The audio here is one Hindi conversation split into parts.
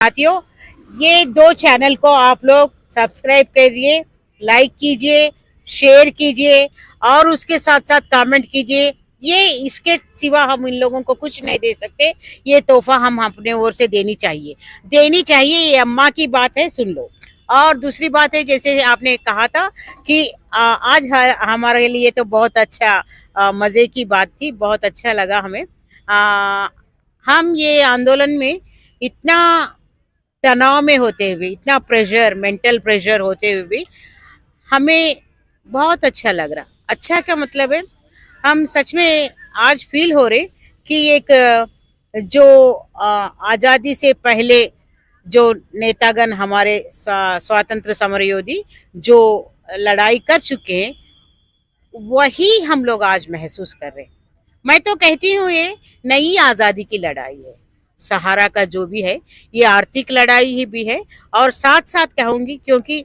साथियों, ये दो चैनल को आप लोग सब्सक्राइब करिए, लाइक कीजिए, शेयर कीजिए और उसके साथ साथ कमेंट कीजिए। ये इसके सिवा हम इन लोगों को कुछ नहीं दे सकते। ये तोहफा हम अपने ओर से देनी चाहिए। ये अम्मा की बात है, सुन लो। और दूसरी बात है, जैसे आपने कहा था कि आज हमारे लिए तो बहुत अच्छा मजे की बात थी, बहुत अच्छा लगा हमें। हम ये आंदोलन में इतना तनाव में होते हुए, इतना प्रेशर, मेंटल प्रेशर होते हुए भी हमें बहुत अच्छा लग रहा। अच्छा का मतलब है, हम सच में आज फील हो रहे कि एक जो आज़ादी से पहले जो नेतागण हमारे स्वातंत्र समर योधी जो लड़ाई कर चुके हैं, वही हम लोग आज महसूस कर रहे हैं। मैं तो कहती हूँ ये नई आज़ादी की लड़ाई है। सहारा का जो भी है, ये आर्थिक लड़ाई ही भी है और साथ साथ कहूंगी क्योंकि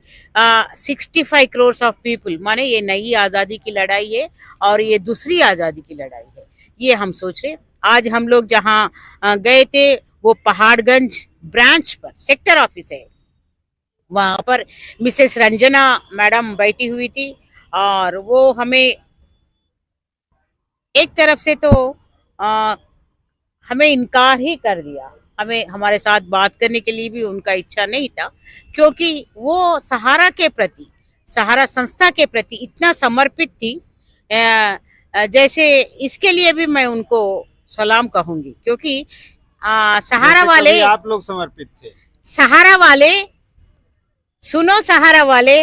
65 करोड़ ऑफ पीपल, माने ये नई आज़ादी की लड़ाई है और ये दूसरी आज़ादी की लड़ाई है। ये हम सोच रहे। आज हम लोग जहाँ गए थे वो पहाड़गंज ब्रांच पर सेक्टर ऑफिस है, वहां पर मिसेस रंजना मैडम बैठी हुई थी और वो हमें एक तरफ से तो हमें इनकार ही कर दिया। हमें हमारे साथ बात करने के लिए भी उनका इच्छा नहीं था, क्योंकि वो सहारा के प्रति, सहारा संस्था के प्रति इतना समर्पित थी। जैसे इसके लिए भी मैं उनको सलाम कहूंगी, क्योंकि सहारा वाले, आप लोग समर्पित थे। सहारा वाले, सुनो सहारा वाले,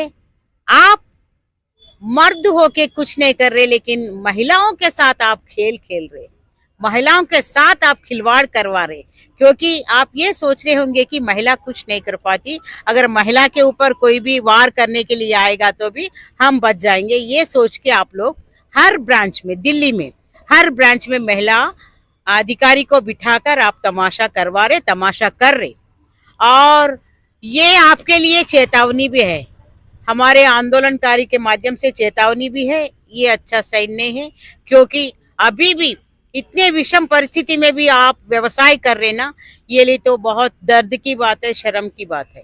आप मर्द होके कुछ नहीं कर रहे, लेकिन महिलाओं के साथ आप खेल खेल रहे, महिलाओं के साथ आप खिलवाड़ करवा रहे। क्योंकि आप ये सोच रहे होंगे कि महिला कुछ नहीं कर पाती, अगर महिला के ऊपर कोई भी वार करने के लिए आएगा तो भी हम बच जाएंगे। ये सोच के आप लोग हर ब्रांच में, दिल्ली में हर ब्रांच में महिला अधिकारी को बिठाकर आप तमाशा करवा रहे, तमाशा कर रहे। और ये आपके लिए चेतावनी भी है, हमारे आंदोलनकारी के माध्यम से चेतावनी भी है। ये अच्छा साइन नहीं है, क्योंकि अभी भी इतने विषम परिस्थिति में भी आप व्यवसाय कर रहे ना, ये लिए तो बहुत दर्द की बात है, शर्म की बात है,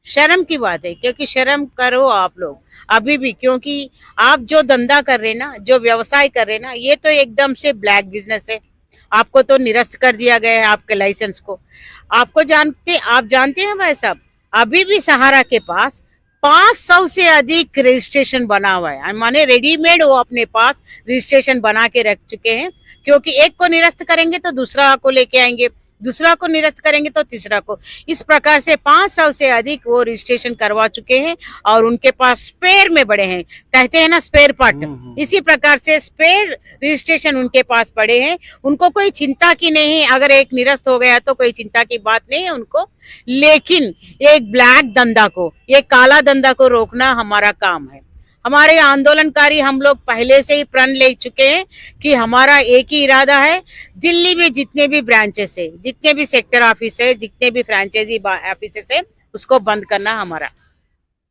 शर्म की बात है। क्योंकि शर्म करो आप लोग अभी भी, क्योंकि आप जो धंधा कर रहे ना, जो व्यवसाय कर रहे ना, ये तो एकदम से ब्लैक बिजनेस है। आपको तो निरस्त कर दिया गया है, आपके लाइसेंस को। आप जानते हैं भाई साहब, अभी भी सहारा के पास 500 से अधिक रजिस्ट्रेशन बना हुआ है, माने रेडीमेड वो अपने पास रजिस्ट्रेशन बना के रख चुके हैं। क्योंकि एक को निरस्त करेंगे तो दूसरा को लेके आएंगे, दूसरा को निरस्त करेंगे तो तीसरा को, इस प्रकार से 500 से अधिक वो रजिस्ट्रेशन करवा चुके हैं। और उनके पास स्पेयर में बड़े हैं, कहते हैं ना स्पेयर पार्ट, इसी प्रकार से स्पेयर रजिस्ट्रेशन उनके पास पड़े हैं। उनको कोई चिंता की नहीं है, अगर एक निरस्त हो गया तो कोई चिंता की बात नहीं है उनको। लेकिन एक ब्लैक धंधा को, एक काला धंधा को रोकना हमारा काम है। हमारे आंदोलनकारी हम लोग पहले से ही प्रण ले चुके हैं कि हमारा एक ही इरादा है, दिल्ली में जितने भी ब्रांचेस है, जितने भी सेक्टर ऑफिस है, जितने भी फ्रेंचाइजी ऑफिसेस है, उसको बंद करना हमारा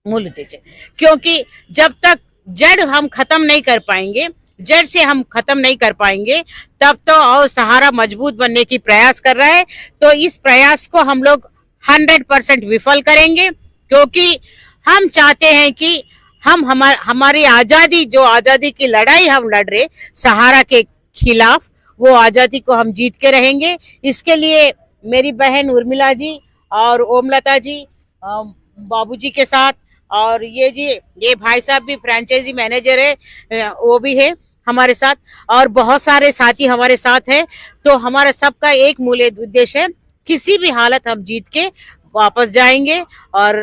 मूल उद्देश्य है। क्योंकि जब तक जड़ हम खत्म नहीं कर पाएंगे, जड़ से हम खत्म नहीं कर पाएंगे, तब तो और सहारा मजबूत बनने की प्रयास कर रहा है। तो इस प्रयास को हम लोग 100% विफल करेंगे, क्योंकि हम चाहते हैं कि हम हमारी आजादी, जो आजादी की लड़ाई हम लड़ रहे सहारा के खिलाफ, वो आजादी को हम जीत के रहेंगे। इसके लिए मेरी बहन उर्मिला जी और ओमलता जी बाबूजी के साथ, और ये भाई साहब भी फ्रेंचाइजी मैनेजर है, वो भी है हमारे साथ, और बहुत सारे साथी हमारे साथ हैं। तो हमारा सबका एक मूल उद्देश्य है, किसी भी हालत हम जीत के वापस जाएंगे और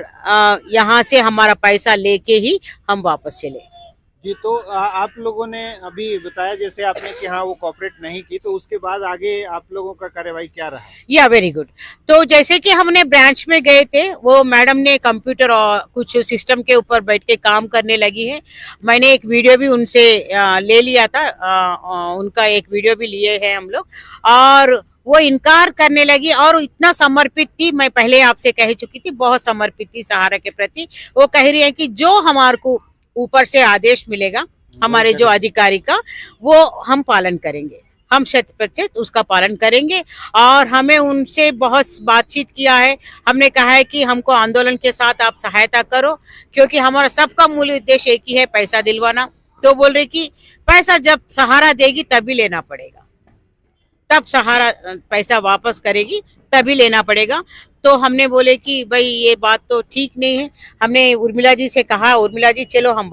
यहाँ से हमारा पैसा लेके ही हम वापस चले। जी, तो आप लोगों ने अभी बताया जैसे आपने कि हाँ वो कॉपरेट नहीं की, तो उसके बाद आगे आप लोगों का कार्यवाही क्या रहा? या वेरी गुड। तो जैसे कि हमने ब्रांच में गए थे, वो मैडम ने कंप्यूटर और कुछ सिस्टम के ऊपर बैठ के काम करने लगी है। मैंने एक वीडियो भी उनसे ले लिया था, उनका एक वीडियो भी लिए है हम लोग, और वो इनकार करने लगी। और इतना समर्पित थी, मैं पहले आपसे कह चुकी थी, बहुत समर्पित थी सहारा के प्रति। वो कह रही है कि जो हमारे को ऊपर से आदेश मिलेगा, हमारे जो अधिकारी का, वो हम पालन करेंगे। हम 100% उसका पालन करेंगे। और हमें उनसे बहुत बातचीत किया है, हमने कहा है कि हमको आंदोलन के साथ आप सहायता करो, क्योंकि हमारा सबका मूल उद्देश्य एक ही है, पैसा दिलवाना। तो बोल रहे कि पैसा जब सहारा देगी तभी लेना पड़ेगा, तब सहारा पैसा वापस करेगी तभी लेना पड़ेगा। तो हमने बोले कि भाई ये बात तो ठीक नहीं है। हमने उर्मिला जी से कहा, उर्मिला जी चलो हम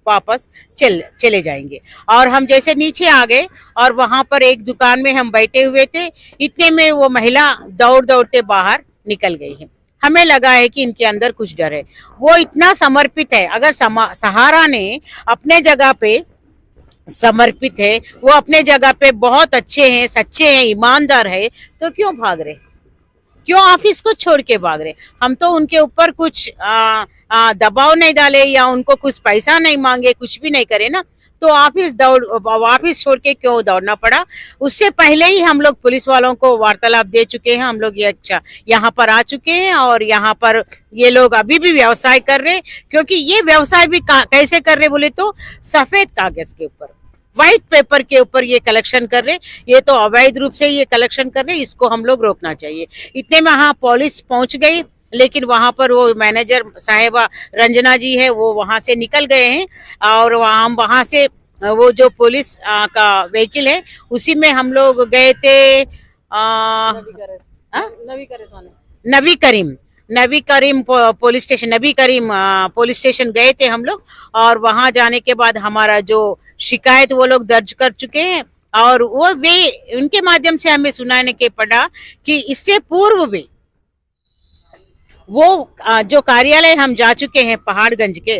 वापस चले जाएंगे। और हम जैसे नीचे आ गए और वहां पर एक दुकान में हम बैठे हुए थे, इतने में वो महिला दौड़ते बाहर निकल गई है। हमें लगा है कि इनके अंदर कुछ डर है। वो इतना समर्पित है, अगर सहारा ने अपने जगह पे समर्पित है, वो अपने जगह पे बहुत अच्छे हैं, सच्चे हैं, ईमानदार है, तो क्यों भाग रहे, क्यों ऑफिस को छोड़ के भाग रहे? हम तो उनके ऊपर कुछ दबाव नहीं डाले या उनको कुछ पैसा नहीं मांगे, कुछ भी नहीं करे ना, तो ऑफिस छोड़ के क्यों दौड़ना पड़ा? उससे पहले ही हम लोग पुलिस वालों को वार्तालाप दे चुके हैं। हम लोग ये यहाँ पर आ चुके हैं और यहाँ पर ये लोग अभी भी व्यवसाय कर रहे हैं, क्योंकि ये व्यवसाय भी कैसे कर रहे बोले तो सफेद कागज के ऊपर, व्हाइट पेपर के ऊपर ये कलेक्शन कर रहे। ये तो अवैध रूप से ये कलेक्शन कर रहे, इसको हम लोग रोकना चाहिए। इतने में हाँ पुलिस पहुंच गई, लेकिन वहां पर वो मैनेजर साहेबा रंजना जी है, वो वहां से निकल गए हैं। और हम वहां से वो जो पुलिस का व्हीकल है उसी में हम लोग गए थे। नबी करीम पुलिस स्टेशन गए थे हम लोग। और वहां जाने के बाद हमारा जो शिकायत वो लोग दर्ज कर चुके हैं, और वो उनके माध्यम से हमें सुनाने के पड़ा कि इससे पूर्व भी वो जो कार्यालय हम जा चुके हैं पहाड़गंज के,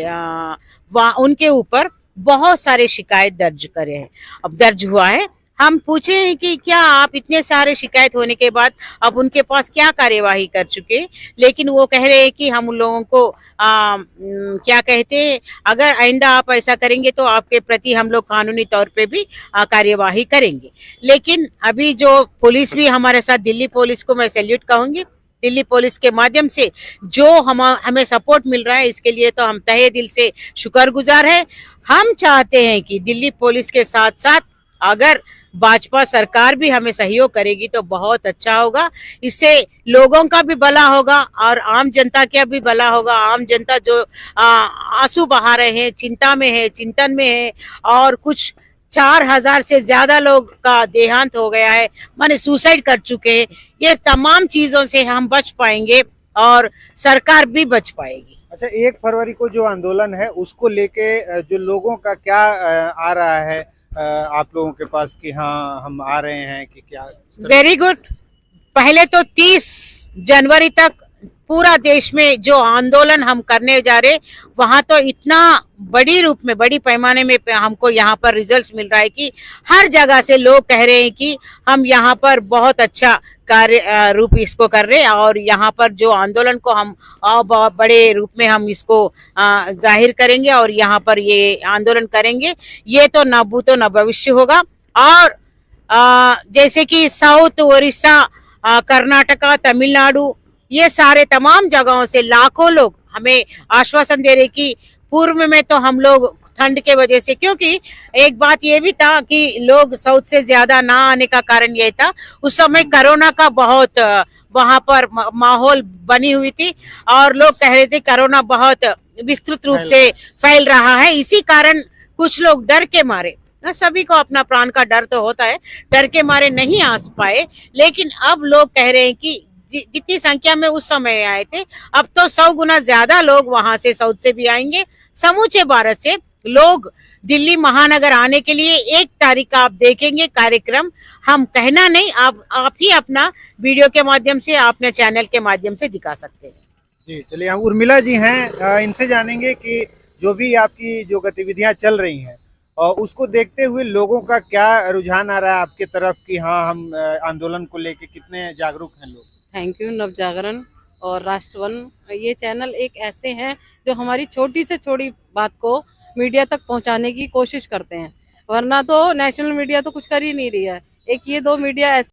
उनके ऊपर बहुत सारे शिकायत दर्ज हुआ है। हम पूछे हैं कि क्या आप इतने सारे शिकायत होने के बाद अब उनके पास क्या कार्यवाही कर चुके, लेकिन वो कह रहे हैं कि हम उन लोगों को क्या कहते हैं, अगर आइंदा आप ऐसा करेंगे तो आपके प्रति हम लोग कानूनी तौर पे भी कार्यवाही करेंगे। लेकिन अभी जो पुलिस भी हमारे साथ, दिल्ली पुलिस को मैं सैल्यूट कहूंगी, दिल्ली पुलिस के माध्यम से जो हमें सपोर्ट मिल रहा है, इसके लिए तो हम तहे दिल से शुक्रगुजार हैं। हम चाहते हैं कि दिल्ली पुलिस के साथ साथ अगर भाजपा सरकार भी हमें सहयोग करेगी तो बहुत अच्छा होगा। इससे लोगों का भी भला होगा और आम जनता का भी भला होगा। आम जनता जो आंसू बहा रहे हैं, चिंता में है, चिंतन में है, और कुछ 4000 से ज्यादा लोग का देहांत हो गया है, माने सुसाइड कर चुके हैं। ये तमाम चीजों से हम बच पाएंगे और सरकार भी बच पाएगी। अच्छा, 1 फरवरी को जो आंदोलन है उसको लेके जो लोगों का क्या आ रहा है आप लोगों के पास कि हाँ हम आ रहे हैं कि क्या? Very good. पहले तो 30 जनवरी तक पूरा देश में जो आंदोलन हम करने जा रहे, वहां तो इतना बड़ी रूप में, बड़ी पैमाने में हमको यहाँ पर रिजल्ट्स मिल रहा है कि हर जगह से लोग कह रहे हैं कि हम यहाँ पर बहुत अच्छा कार्य रूप इसको कर रहे हैं, और यहाँ पर जो आंदोलन को हम बहुत बड़े रूप में हम इसको जाहिर करेंगे और यहाँ पर ये आंदोलन करेंगे। ये तो न भूतो न भविष्य होगा। और जैसे कि साउथ, उड़ीसा, कर्नाटका, तमिलनाडु, ये सारे तमाम जगहों से लाखों लोग हमें आश्वासन दे रहे कि पूर्व में तो हम लोग ठंड के वजह से, क्योंकि एक बात ये भी था कि लोग साउथ से ज्यादा ना आने का कारण ये था, उस समय कोरोना का बहुत वहां पर माहौल बनी हुई थी और लोग कह रहे थे कोरोना बहुत विस्तृत रूप से फैल रहा है। इसी कारण कुछ लोग डर के मारे, सभी को अपना प्राण का डर तो होता है, डर के मारे नहीं आ पाए। लेकिन अब लोग कह रहे हैं कि जितनी संख्या में उस समय आए थे, अब तो 100 गुना ज्यादा लोग वहां से साउथ से भी आएंगे। समूचे भारत से लोग दिल्ली महानगर आने के लिए 1 तारीख का आप देखेंगे कार्यक्रम। हम कहना नहीं, आप ही अपना वीडियो के माध्यम से, अपने चैनल के माध्यम से दिखा सकते हैं। जी चलिए, हम उर्मिला जी हैं, इनसे जानेंगे कि जो भी आपकी जो गतिविधियां चल रही हैं और उसको देखते हुए लोगों का क्या रुझान आ रहा है आपके तरफ कि हाँ हम आंदोलन को लेके कितने जागरूक हैं लोग? Thank you. नवजागरण और राष्ट्रवन, ये चैनल एक ऐसे हैं जो हमारी छोटी से छोटी बात को मीडिया तक पहुंचाने की कोशिश करते हैं, वरना तो नेशनल मीडिया तो कुछ कर ही नहीं रही है। एक ये 2 मीडिया ऐसे